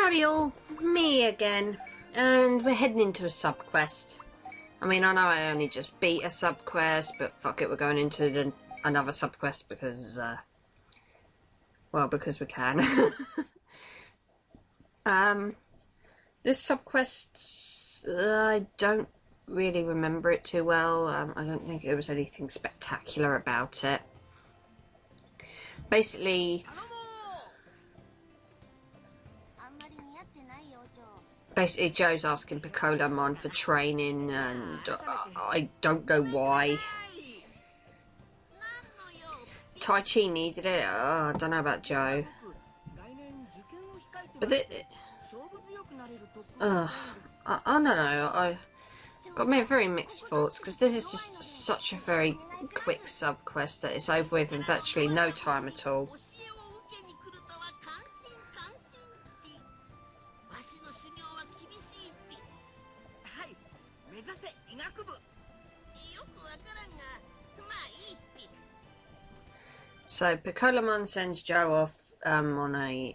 Howdy all, me again, and we're heading into a sub-quest. I mean, I know I only just beat a sub-quest, but fuck it, we're going into another sub-quest because, well, because we can. This sub-quest, I don't really remember it too well. I don't think there was anything spectacular about it. Basically, Joe's asking Piccolamon for training, and I don't know why. Taichi needed it. I don't know about Joe. But I don't know. I got me very mixed thoughts because this is just such a very quick sub quest that it's over with in virtually no time at all. So Piccolamon sends Joe off on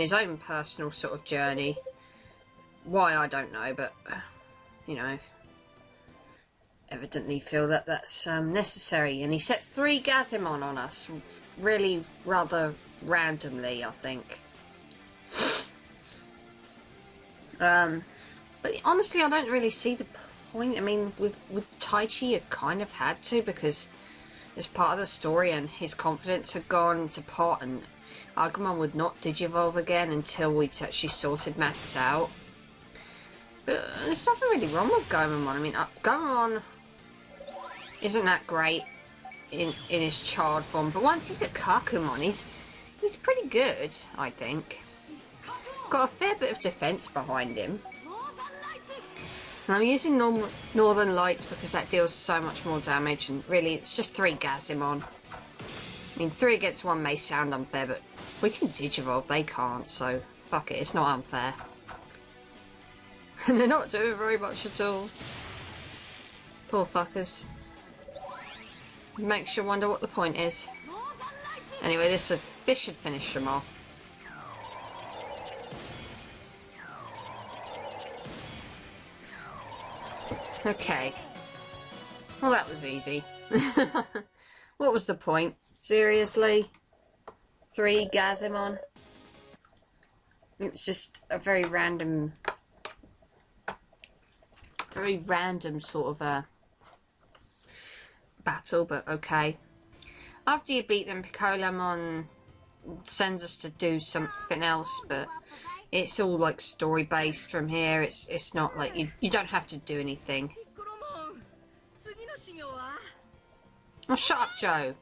his own personal sort of journey. Why, I don't know, but you know, evidently feel that that's necessary. And he sets 3 Gazimon on us, really rather randomly, I think. But honestly, I don't really see the point. I mean, with Taichi, you kind of had to, because it's part of the story and his confidence had gone to pot, and Agumon would not digivolve again until we actually sorted matters out. But there's nothing really wrong with Gazimon. I mean, Gazimon isn't that great in his child form, but once he's at Kakumon, he's pretty good, I think. Got a fair bit of defense behind him. And I'm using Northern Lights because that deals so much more damage, and really it's just 3 Gazimon. I mean, 3 against 1 may sound unfair, but we can digivolve, they can't, so fuck it, it's not unfair. And they're not doing very much at all. Poor fuckers. Makes you wonder what the point is. Anyway, this should finish them off. Okay. Well, that was easy. What was the point? Seriously? 3 Gazimon? It's just a very random sort of a battle, but okay. After you beat them, Piccolamon sends us to do something else, but it's all like story based from here. It's not like you don't have to do anything. Oh, shut up, Joe.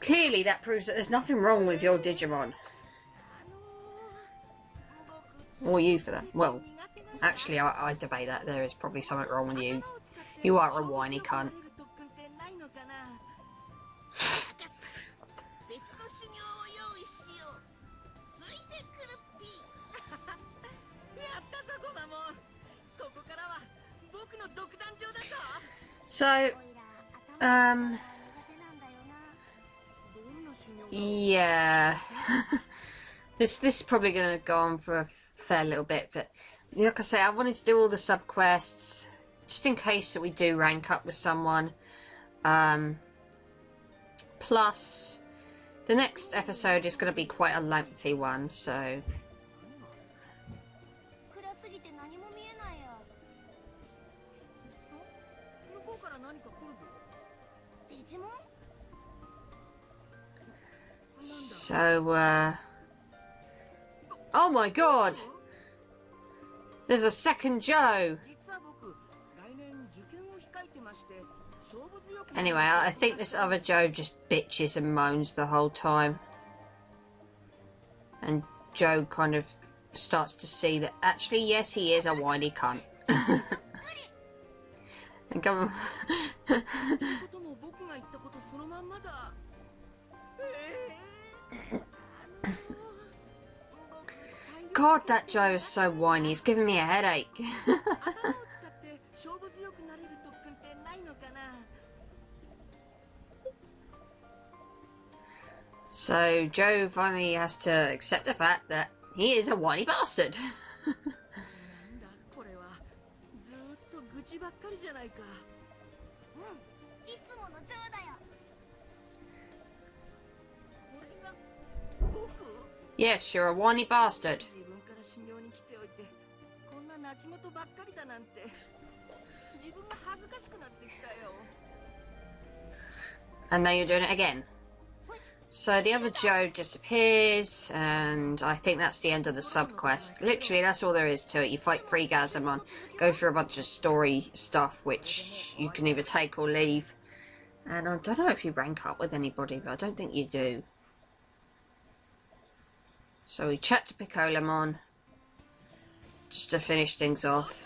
Clearly that proves that there's nothing wrong with your Digimon. Or you for that. Well, actually I debate that. There is probably something wrong with you. You are a whiny cunt. So, yeah, this is probably going to go on for a fair little bit, but like I say, I wanted to do all the sub quests just in case that we do rank up with someone. Plus, the next episode is going to be quite a lengthy one, so. Oh my god! There's a second Joe! Anyway, I think this other Joe just bitches and moans the whole time. And Joe kind of starts to see that actually, yes, he is a whiny cunt. And come on. God, that Joe is so whiny. It's giving me a headache. So Joe finally has to accept the fact that he is a whiny bastard. Yes, you're a whiny bastard. And now you're doing it again. So the other Joe disappears, and I think that's the end of the sub-quest. Literally, that's all there is to it. You fight 3 Gazimon, go through a bunch of story stuff, which you can either take or leave. And I don't know if you rank up with anybody, but I don't think you do. So we chat to Piccolamon, just to finish things off.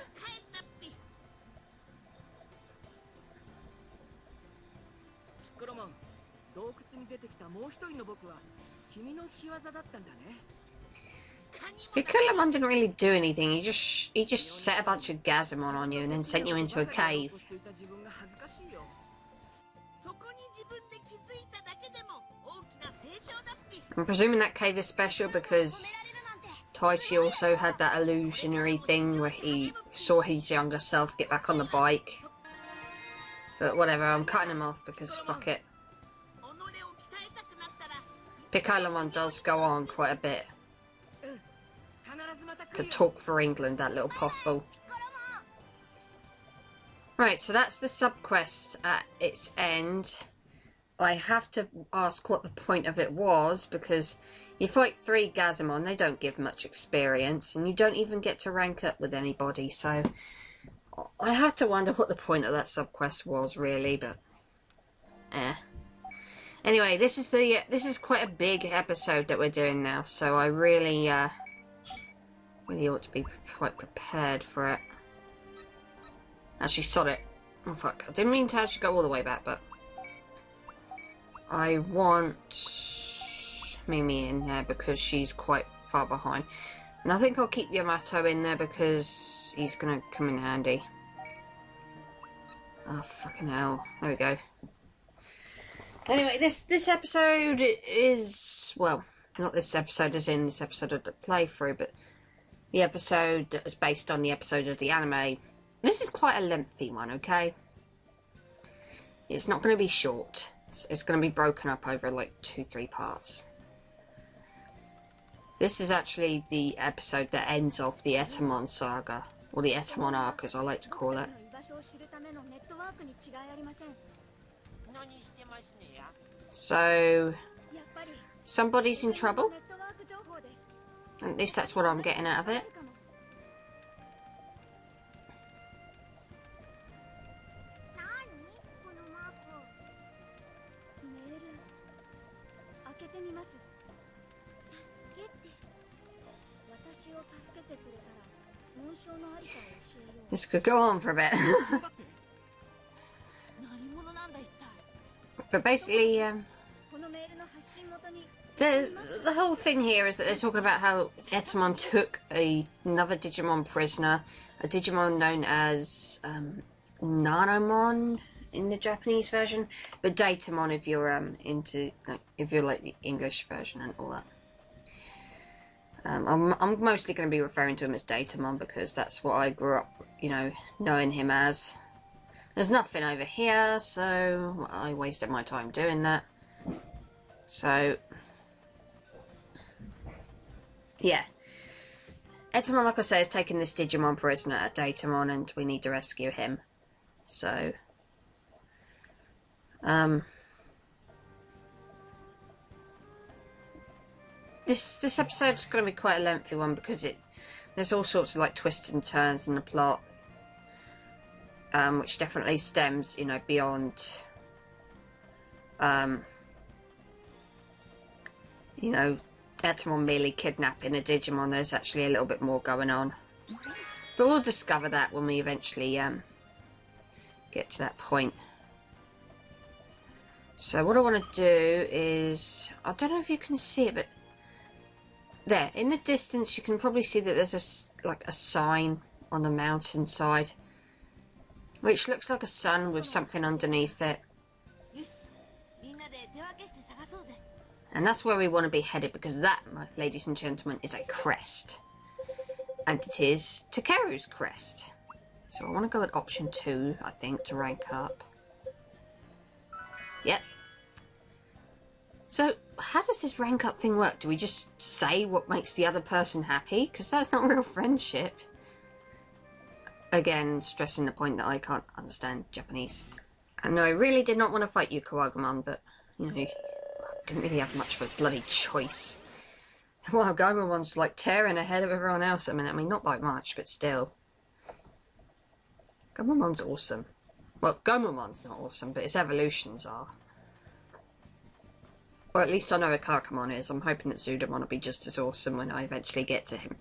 Piccolamon didn't really do anything. He just set a bunch of Gazimon on you and then sent you into a cave. I'm presuming that cave is special because Taichi also had that illusionary thing where he saw his younger self get back on the bike. But whatever, I'm cutting him off because fuck it. Piccolamon does go on quite a bit. Could talk for England, that little puffball. Right, so that's the sub-quest at its end. I have to ask what the point of it was, because you fight 3 Gazimon, they don't give much experience, and you don't even get to rank up with anybody, so I have to wonder what the point of that sub-quest was, really, but Anyway, this is quite a big episode that we're doing now, so I really really ought to be quite prepared for it. Actually, sod it. Oh fuck, I didn't mean to actually go all the way back, but I want Mimi in there because she's quite far behind. And I think I'll keep Yamato in there because he's going to come in handy. Oh, fucking hell. There we go. Anyway, this episode is, well, not this episode as in this episode of the playthrough, but the episode that was based on the episode of the anime. This is quite a lengthy one, okay? It's not going to be short. It's going to be broken up over like 2-3 parts. This is actually the episode that ends off the Etemon saga, or the Etemon arc as I like to call it. So, somebody's in trouble. At least that's what I'm getting out of it. This could go on for a bit. But basically, the whole thing here is that they're talking about how Etemon took another Digimon prisoner, a Digimon known as Nanomon in the Japanese version, but Datamon if you're if you're like the English version and all that. I'm mostly going to be referring to him as Datamon because that's what I grew up, you know, knowing him as. There's nothing over here, so I wasted my time doing that. So, yeah. Etemon, like I say, is taking this Digimon prisoner at Datamon, and we need to rescue him. So, this episode's going to be quite a lengthy one because there's all sorts of like twists and turns in the plot, which definitely stems, you know, beyond, you know, Etemon merely kidnapping a Digimon. There's actually a little bit more going on, but we'll discover that when we eventually get to that point. So what I want to do is, I don't know if you can see it, but there, in the distance, you can probably see that there's like a sign on the mountainside, which looks like a sun with something underneath it. And that's where we want to be headed, because that, my ladies and gentlemen, is a crest. And it is Takeru's crest. So I want to go with option 2, I think, to rank up. Yep. So, how does this rank up thing work? Do we just say what makes the other person happy? Because that's not real friendship. Again, stressing the point that I can't understand Japanese. And no, I really did not want to fight you, Kawagumon, but, you know, I didn't really have much of a bloody choice. Well, Gomamon's like tearing ahead of everyone else. I mean, not by much, but still. Gomamon's awesome. Well, Gomamon's not awesome, but its evolutions are. Or at least I know Akakamon is. I'm hoping that Zudamon will be just as awesome when I eventually get to him.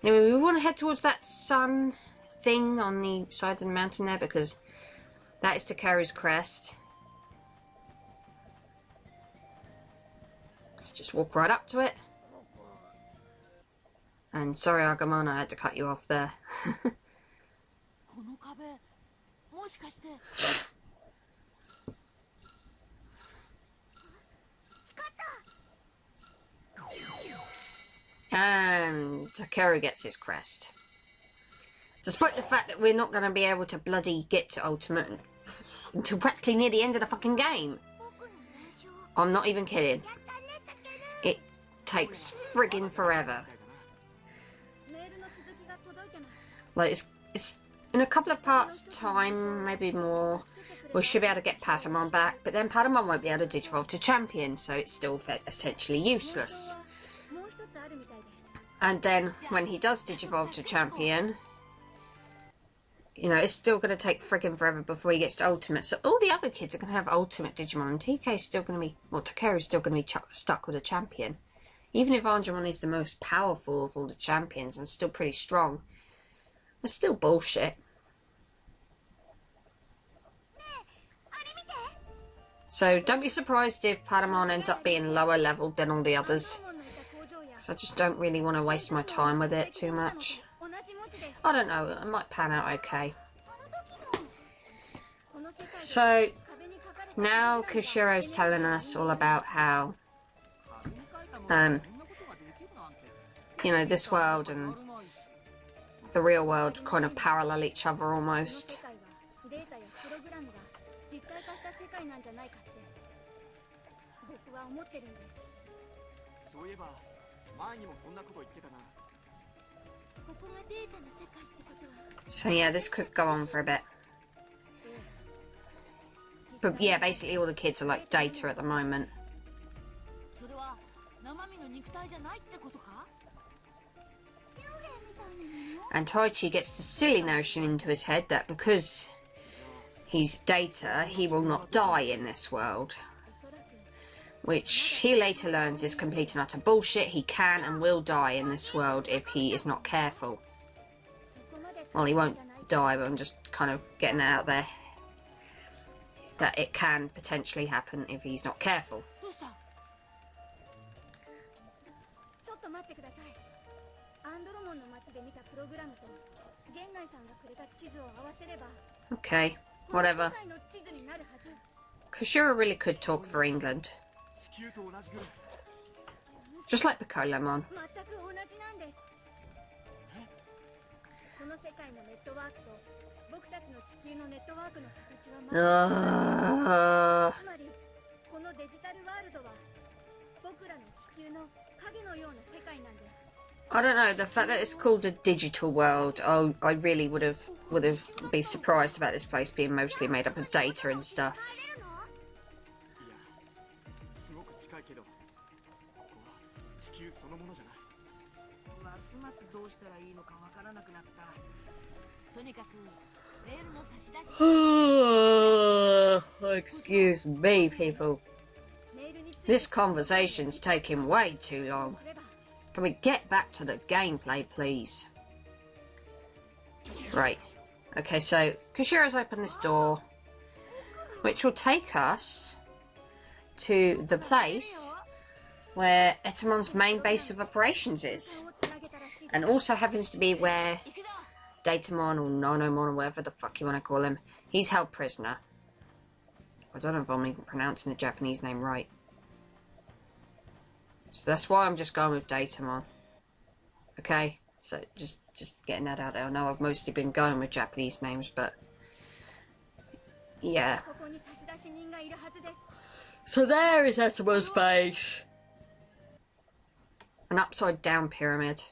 Anyway, we want to head towards that sun thing on the side of the mountain there, because that is Takeru's crest. Let's just walk right up to it. And sorry, Agumon, I had to cut you off there. And Takeru gets his crest. Despite the fact that we're not going to be able to bloody get to Ultimate until practically near the end of the fucking game. I'm not even kidding. It takes friggin' forever. Like, it's in a couple of parts' time, maybe more, we should be able to get Patamon back, but then Patamon won't be able to digivolve to Champion, so it's still essentially useless. And then, when he does digivolve to Champion, you know, it's still going to take friggin' forever before he gets to Ultimate. So all the other kids are going to have Ultimate Digimon, and TK's still going to be, well, Takeru's still going to be stuck with a Champion. Even if Angemon is the most powerful of all the champions and still pretty strong, it's still bullshit. So don't be surprised if Patamon ends up being lower leveled than all the others. So I just don't really want to waste my time with it too much. I don't know, it might pan out okay. So now Kushiro's telling us all about how you know, this world and the real world kind of parallel each other almost. So yeah, this could go on for a bit. But yeah, basically all the kids are like data at the moment. And Taichi gets the silly notion into his head that because he's data, he will not die in this world. Which he later learns is complete and utter bullshit. He can and will die in this world if he is not careful. Well, he won't die, but I'm just kind of getting it out there that it can potentially happen if he's not careful. Okay, whatever. Kushiro really could talk for England. Just like Piccolamon. I don't know, the fact that it's called a digital world, oh, I really would have been surprised about this place being mostly made up of data and stuff. Excuse me, people. This conversation's taking way too long. Can we get back to the gameplay, please? Right. Okay, so Kushiro's opened this door, which will take us to the place where Etemon's main base of operations is. And also happens to be where Datamon or Nanomon or whatever the fuck you want to call him, he's held prisoner. I don't know if I'm even pronouncing the Japanese name right. So that's why I'm just going with Datamon. Okay, so just getting that out there. I know I've mostly been going with Japanese names, but yeah. So there is Etemon's base. An upside down pyramid.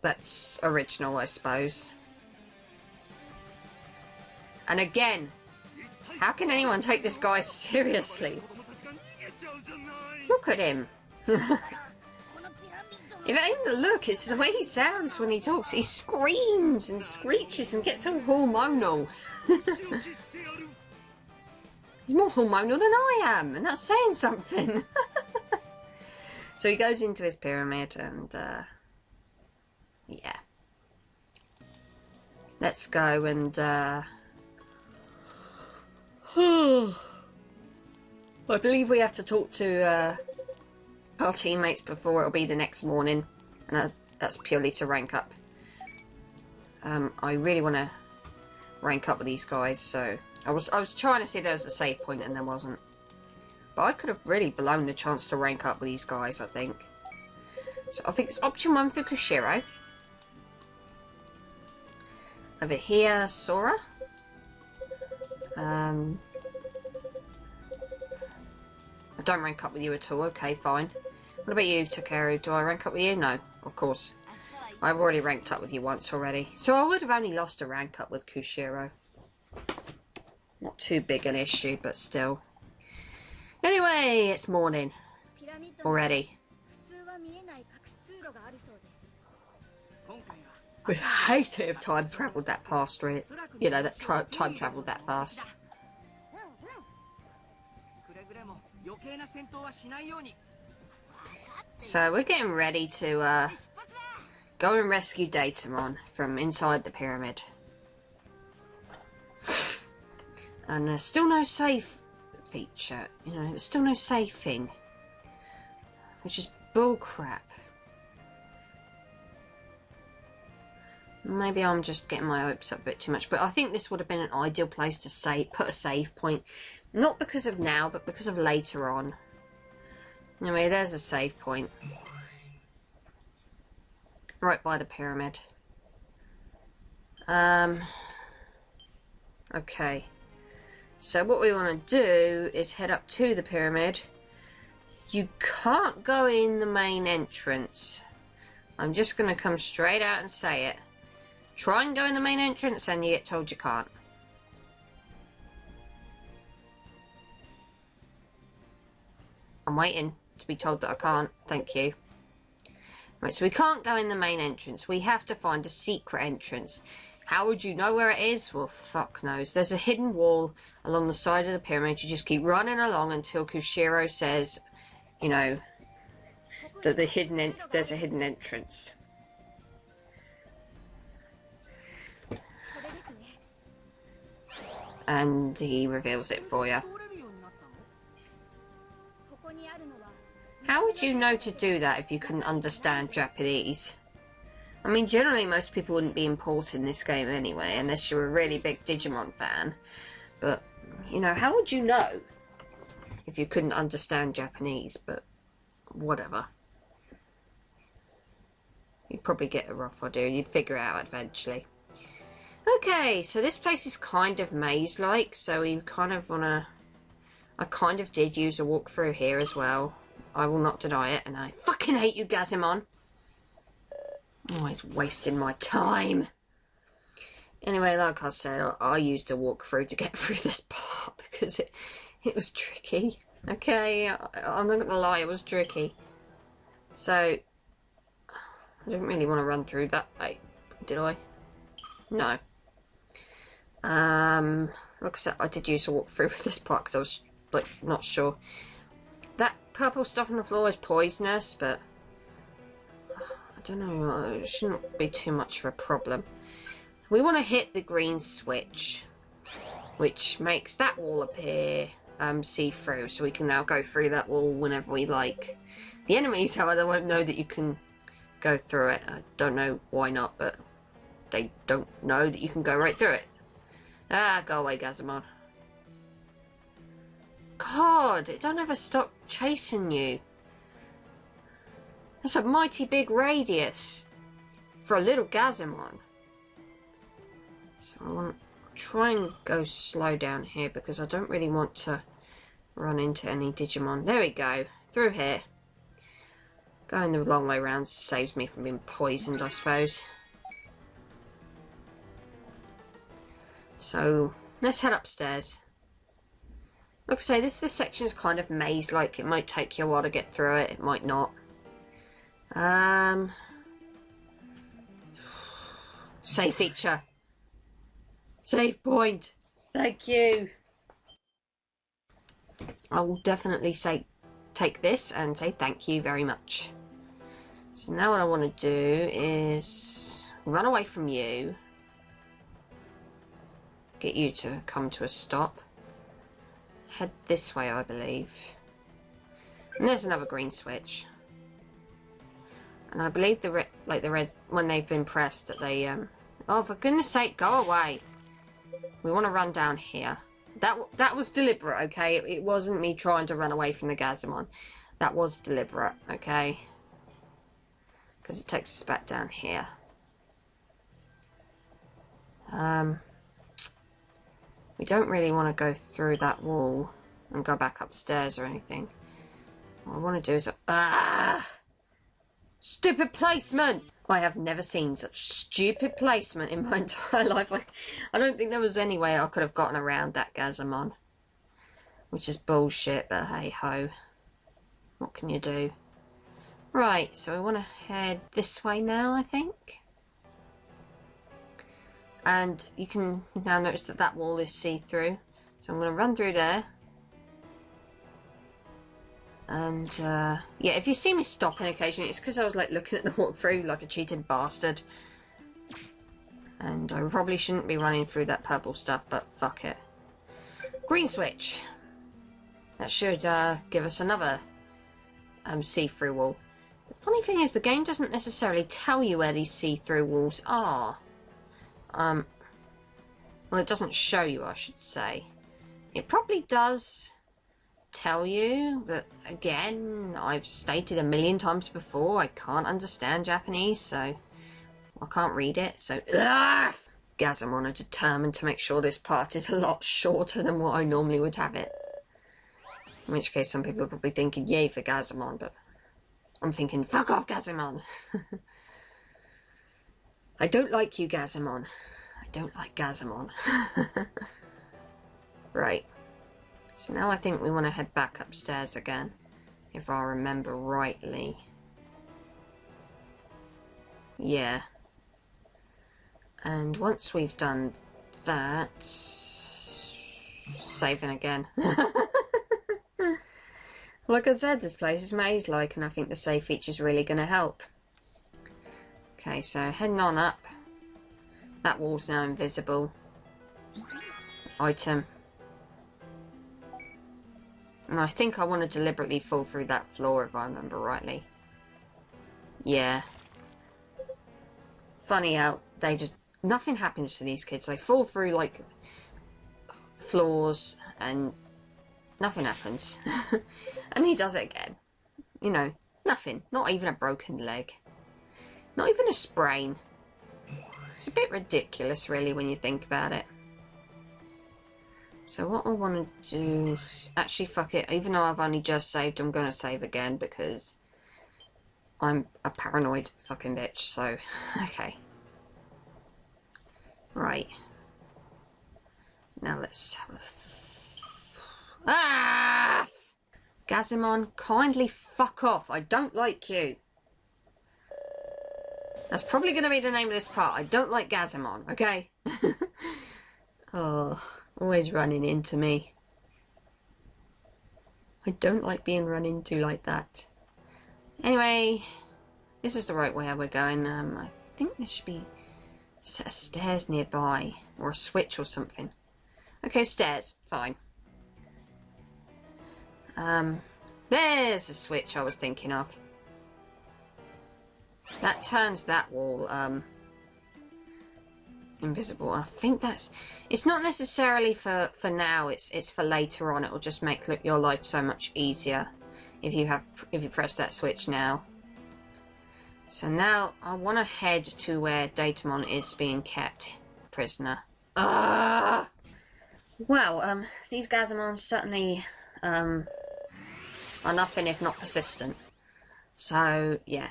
That's original, I suppose. And again, how can anyone take this guy seriously? Look at him. If I even look, it's the way he sounds when he talks. He screams and screeches and gets all hormonal. He's more hormonal than I am, and that's saying something. So he goes into his pyramid and, yeah. Let's go and, I believe we have to talk to, our teammates before it'll be the next morning, and that's purely to rank up. I really want to rank up with these guys, so I was trying to see if there was a save point and there wasn't. But I could have really blown the chance to rank up with these guys, I think. So I think it's option 1 for Kushiro. Over here, Sora. I don't rank up with you at all. Okay, fine. What about you, Takeru? Do I rank up with you? No, of course. I've already ranked up with you once already. So I would have only lost a rank up with Kushiro. Not too big an issue, but still. Anyway, it's morning. Already. We'd hate it if time travelled that fast, really. You know, that time travelled that fast. So we're getting ready to go and rescue Datamon from inside the pyramid. And there's still no save feature, you know, there's still no save thing. Which is bullcrap. Maybe I'm just getting my hopes up a bit too much, but I think this would have been an ideal place to put a save point. Not because of now, but because of later on. Anyway, there's a save point. Right by the pyramid. Okay. So what we want to do is head up to the pyramid. You can't go in the main entrance. I'm just going to come straight out and say it. Try and go in the main entrance and you get told you can't. I'm waiting to be told that I can't. Thank you. Right, so we can't go in the main entrance. We have to find a secret entrance. How would you know where it is? Well, fuck knows. There's a hidden wall along the side of the pyramid. You just keep running along until Kushiro says, you know, that there's a hidden entrance. And he reveals it for you. How would you know to do that if you couldn't understand Japanese? I mean, generally most people wouldn't be importing this game anyway, unless you're a really big Digimon fan. But, you know, how would you know if you couldn't understand Japanese? But, whatever. You'd probably get a rough idea. You'd figure it out eventually. Okay, so this place is kind of maze-like, so we kind of want to... I kind of did use a walkthrough here as well. I will not deny it, and I fucking hate you, Gazimon. Always wasting my time. Anyway, like I said, I used a walkthrough to get through this part because it was tricky. Okay, I'm not gonna lie, it was tricky. So, I didn't really want to run through that. Did I? No. Like I said, I did use a walkthrough for this part because I was like not sure. That purple stuff on the floor is poisonous, but I don't know, it shouldn't be too much of a problem. We want to hit the green switch, which makes that wall appear see-through, so we can now go through that wall whenever we like. The enemies, however, won't know that you can go through it. I don't know why not, but they don't know that you can go right through it. Ah, go away, Gazimon. God, it don't ever stop chasing you. That's a mighty big radius for a little Gazimon. So I want to try and go slow down here because I don't really want to run into any Digimon. There we go. Through here. Going the long way round saves me from being poisoned, I suppose. So let's head upstairs. Like I say, this section is kind of maze-like. It might take you a while to get through it. It might not. Save feature. Save point. Thank you. I will definitely take this and say thank you very much. So now what I want to do is run away from you. Get you to come to a stop. Head this way, I believe. And there's another green switch. And I believe the red, when they've been pressed, that they, oh, for goodness sake, go away. We want to run down here. That was deliberate, okay? It wasn't me trying to run away from the Gazimon. That was deliberate, okay? Because it takes us back down here. We don't really want to go through that wall and go back upstairs or anything. What I want to do is... Stupid placement! I have never seen such stupid placement in my entire life. I don't think there was any way I could have gotten around that Gazimon. Which is bullshit, but hey ho. What can you do? Right, so we want to head this way now, I think. And you can now notice that that wall is see-through. So I'm going to run through there. And, yeah, if you see me stopping occasionally, it's because I was, like, looking at the walkthrough like a cheated bastard. And I probably shouldn't be running through that purple stuff, but fuck it. Green switch. That should, give us another, see-through wall. The funny thing is, the game doesn't necessarily tell you where these see-through walls are. Well, it doesn't show you, I should say. It probably does tell you, but again, I've stated a million times before, I can't understand Japanese, so I can't read it, so Gazimon are determined to make sure this part is a lot shorter than what I normally would have it. In which case, some people are probably thinking, yay for Gazimon, but I'm thinking, fuck off, Gazimon! I don't like you, Gazimon. I don't like Gazimon. Right. So now I think we want to head back upstairs again, if I remember rightly. Yeah. And once we've done that... Saving again. Like I said, this place is maze-like, and I think the save feature is really going to help. Okay, so heading on up. That wall's now invisible. Item. And I think I want to deliberately fall through that floor, if I remember rightly. Yeah. Funny how they just... Nothing happens to these kids. They fall through, like, floors, and nothing happens. And he does it again. You know, nothing. Not even a broken leg. Not even a sprain. It's a bit ridiculous, really, when you think about it. So what I want to do is... Actually, fuck it. Even though I've only just saved, I'm going to save again, because I'm a paranoid fucking bitch, so... Okay. Right. Now let's have a... Ah! Gazimon, kindly fuck off. I don't like you. That's probably going to be the name of this part. I don't like Gazimon, okay? Oh, always running into me. I don't like being run into like that. Anyway, this is the right way we're going. I think there should be a set of stairs nearby, or a switch or something. Okay, stairs. Fine. There's the switch I was thinking of. That turns that wall, invisible. I think that's... It's not necessarily for now, it's for later on. It will just make your life so much easier if you press that switch now. So now I want to head to where Datamon is being kept prisoner. Well, these Gazimons certainly are nothing if not persistent. So yeah,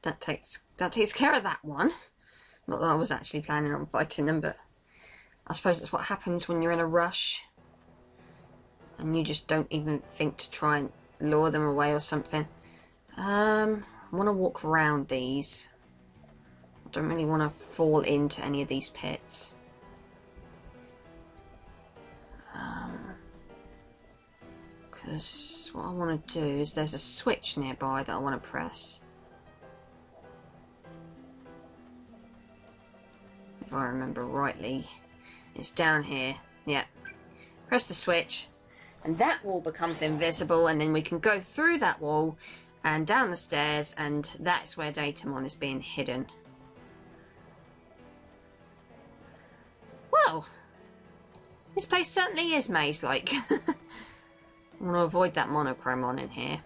that takes care of that one. Not that I was actually planning on fighting them, but I suppose that's what happens when you're in a rush and you just don't even think to try and lure them away or something. I want to walk around these. I don't really want to fall into any of these pits. Because what I want to do is there's a switch nearby that I want to press. If I remember rightly, it's down here. Yeah. Press the switch and that wall becomes invisible, and then we can go through that wall and down the stairs, and that's where Datamon is being hidden. Well, this place certainly is maze-like. I want to avoid that monochromon in here.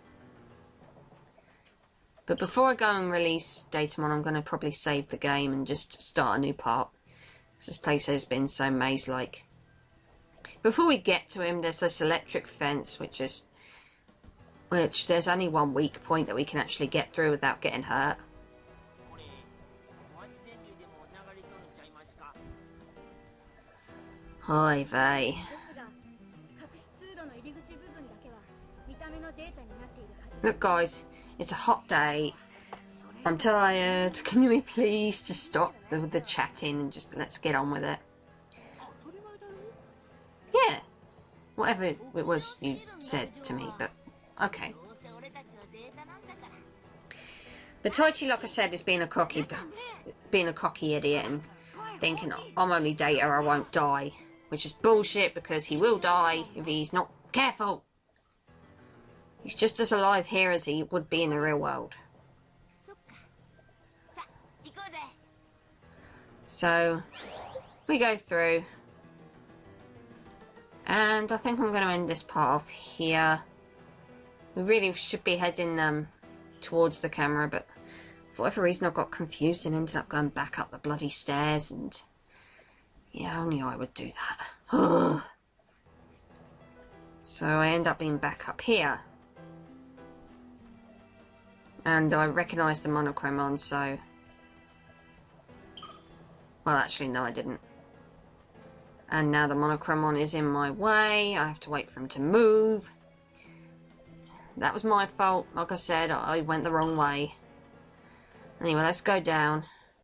But before I go and release Datamon, I'm going to probably save the game and just start a new part. Because this place has been so maze-like. Before we get to him, there's this electric fence, which there's only one weak point that we can actually get through without getting hurt. Hi, Vay. Look guys, it's a hot day. I'm tired. Can you please just stop the chatting and just let's get on with it? Yeah. Whatever it was you said to me, but okay. But Taichi, like I said, is being a cocky idiot and thinking I'm only data, I won't die. Which is bullshit, because he will die if he's not careful. He's just as alive here as he would be in the real world. So, we go through. And I think I'm going to end this part off here. We really should be heading towards the camera, but for whatever reason I got confused and ended up going back up the bloody stairs, and yeah, only I would do that. So I end up being back up here. And I recognised the monochromon, so... Well, actually, no, I didn't. And now the monochromon is in my way. I have to wait for him to move. That was my fault. Like I said, I went the wrong way. Anyway, let's go down.